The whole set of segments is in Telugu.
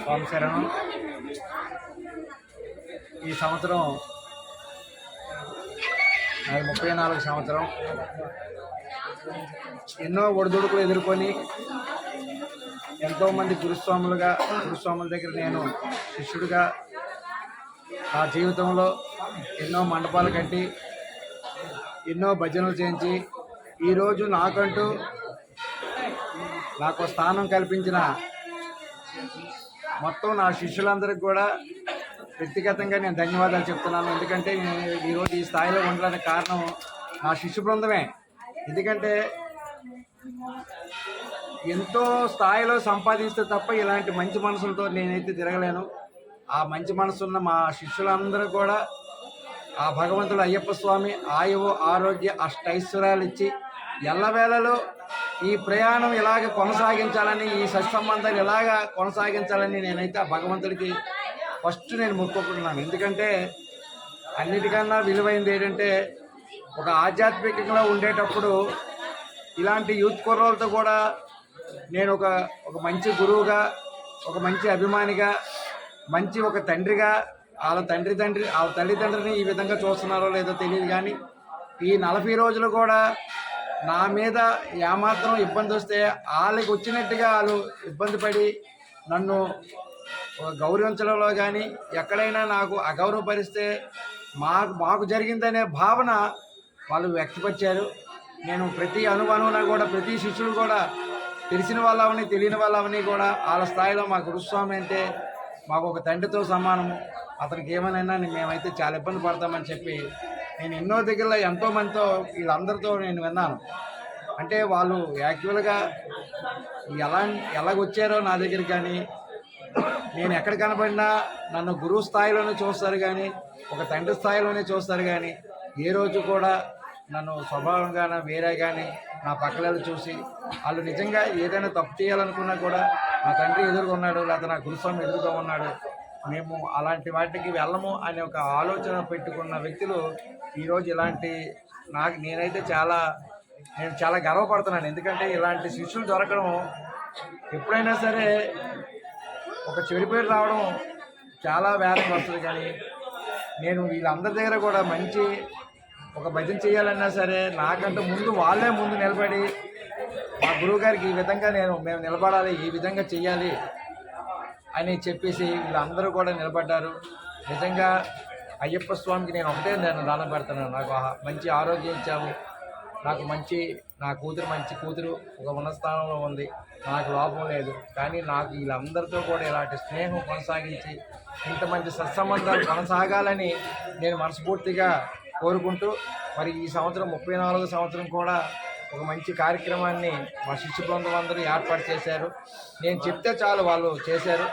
స్వామి శరణం. ఈ సంవత్సరం నాది 34 సంవత్సరం. ఎన్నో ఒడిదుడుకులు ఎదుర్కొని ఎంతోమంది గురుస్వాముల దగ్గర నేను శిష్యుడిగా నా జీవితంలో ఎన్నో మండపాలు కట్టి ఎన్నో భజనలు చేయించి ఈరోజు నాకు స్థానం కల్పించిన మొత్తం నా శిష్యులందరికీ కూడా వ్యక్తిగతంగా నేను ధన్యవాదాలు చెప్తున్నాను. ఎందుకంటే నేను ఈరోజు ఈ స్థాయిలో ఉండడానికి కారణం నా శిష్యు బృందమే. ఎందుకంటే ఎంతో స్థాయిలో సంపాదిస్తే తప్ప ఇలాంటి మంచి మనసులతో నేనైతే తిరగలేను. ఆ మంచి మనసున్న మా శిష్యులందరూ కూడా ఆ భగవంతుడు అయ్యప్ప స్వామి ఆయువు ఆరోగ్య అష్టైశ్వర్యాలు ఇచ్చి ఎల్లవేళలో ఈ ప్రయాణం ఇలాగ కొనసాగించాలని, ఈ సత్సంబంధాలు ఇలాగ కొనసాగించాలని నేనైతే ఆ భగవంతుడికి ఫస్ట్ నేను మొక్కుకుంటున్నాను. ఎందుకంటే అన్నిటికన్నా విలువైంది ఏంటంటే ఒక ఆధ్యాత్మికంగా ఉండేటప్పుడు ఇలాంటి యూత్ కుర్రోళ్ళతో కూడా నేను ఒక మంచి గురువుగా, ఒక మంచి అభిమానిగా, మంచి ఒక తండ్రిగా వాళ్ళ తల్లిదండ్రిని ఈ విధంగా చూస్తున్నారో లేదో తెలియదు. కానీ ఈ 40 రోజులు కూడా నా మీద ఏమాత్రం ఇబ్బంది వస్తే వాళ్ళకి వచ్చినట్టుగా వాళ్ళు ఇబ్బంది పడి నన్ను గౌరవించడంలో కానీ ఎక్కడైనా నాకు అగౌరవపరిస్తే మాకు జరిగిందనే భావన వాళ్ళు వ్యక్తపరిచారు. నేను ప్రతి అనుభవన కూడా ప్రతి శిష్యుడు కూడా తెలిసిన వాళ్ళవని తెలియని వాళ్ళవని కూడా వాళ్ళ స్థాయిలో మా గురుస్వామి అంటే మాకు ఒక తండ్రితో సమానము. అతనికి ఏమైనా మేమైతే చాలా ఇబ్బంది పడతామని చెప్పి నేను ఎన్నో దగ్గరలో ఎంతోమందితో వీళ్ళందరితో నేను విన్నాను. అంటే వాళ్ళు యాక్చువల్గా ఎలాగొచ్చారో నా దగ్గరికి, కానీ నేను ఎక్కడ కనబడినా నన్ను గురువు స్థాయిలోనే చూస్తారు, కానీ ఒక తండ్రి స్థాయిలోనే చూస్తారు. కానీ ఏ రోజు కూడా నన్ను స్వభావంగా వేరే కానీ నా పక్కల చూసి వాళ్ళు నిజంగా ఏదైనా తప్పు చేయాలనుకున్నా కూడా నా తండ్రి ఎదురుకున్నాడు లేదా నా గురుస్వామి ఎదురుగా ఉన్నాడు, మేము అలాంటి వాటికి వెళ్ళము అనే ఒక ఆలోచన పెట్టుకున్న వ్యక్తులు ఈరోజు ఇలాంటి నేనైతే నేను చాలా గర్వపడుతున్నాను. ఎందుకంటే ఇలాంటి శిష్యులు దొరకడం ఎప్పుడైనా సరే ఒక చెడు పేరు రావడం చాలా వేదన వస్తుంది. కానీ నేను వీళ్ళందరి దగ్గర కూడా మంచి ఒక భజన చేయాలన్నా సరే నాకంటూ వాళ్ళే ముందు నిలబడి మా గురువు గారికి ఈ విధంగా మేము నిలబడాలి, ఈ విధంగా చెయ్యాలి అని చెప్పేసి వీళ్ళందరూ కూడా నిలబడ్డారు. నిజంగా అయ్యప్ప స్వామికి నేను దానం పెడుతున్నాను. నాకు మంచి ఆరోగ్యం ఇచ్చావు, నాకు నా కూతురు మంచి కూతురు ఒక ఉన్నత స్థానంలో ఉంది, నాకు లోపం లేదు. కానీ నాకు వీళ్ళందరితో కూడా ఇలాంటి స్నేహం కొనసాగించి ఇంతమంది సత్సంబంధాలు కొనసాగాలని నేను మనస్ఫూర్తిగా కోరుకుంటూ, మరి ఈ సంవత్సరం 34వ సంవత్సరం కూడా ఒక మంచి కార్యక్రమాన్ని మా శిష్యు బృందం అందరూ ఏర్పాటు చేశారు. నేను చెప్తే చాలు వాళ్ళు చేశారు.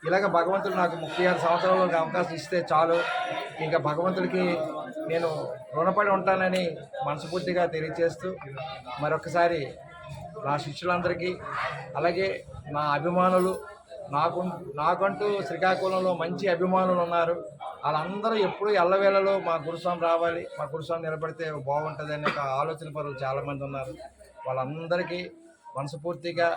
ఇలాగ భగవంతుడు నాకు 36 సంవత్సరాలకు అవకాశం ఇస్తే చాలు, ఇంకా భగవంతుడికి నేను రుణపడి ఉంటానని మనస్ఫూర్తిగా తెలియజేస్తూ మరొకసారి నా శిష్యులందరికీ, అలాగే నా అభిమానులు, నాకంటూ శ్రీకాకుళంలో మంచి అభిమానులు ఉన్నారు, వాళ్ళందరూ ఎప్పుడూ ఎల్లవేళలో మా గురుస్వామి రావాలి, మా గురుస్వామి నిలబడితే బాగుంటుంది అనే ఒక ఆలోచన పరులు చాలామంది ఉన్నారు. వాళ్ళందరికీ మనస్ఫూర్తిగా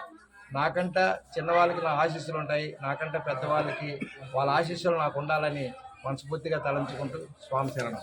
నాకంట చిన్నవాళ్ళకి నా ఆశీస్సులు ఉంటాయి, నాకంట పెద్దవాళ్ళకి వాళ్ళ ఆశీస్సులు నాకు ఉండాలని మనస్ఫూర్తిగా తలంచుకుంటూ స్వామి శరణం.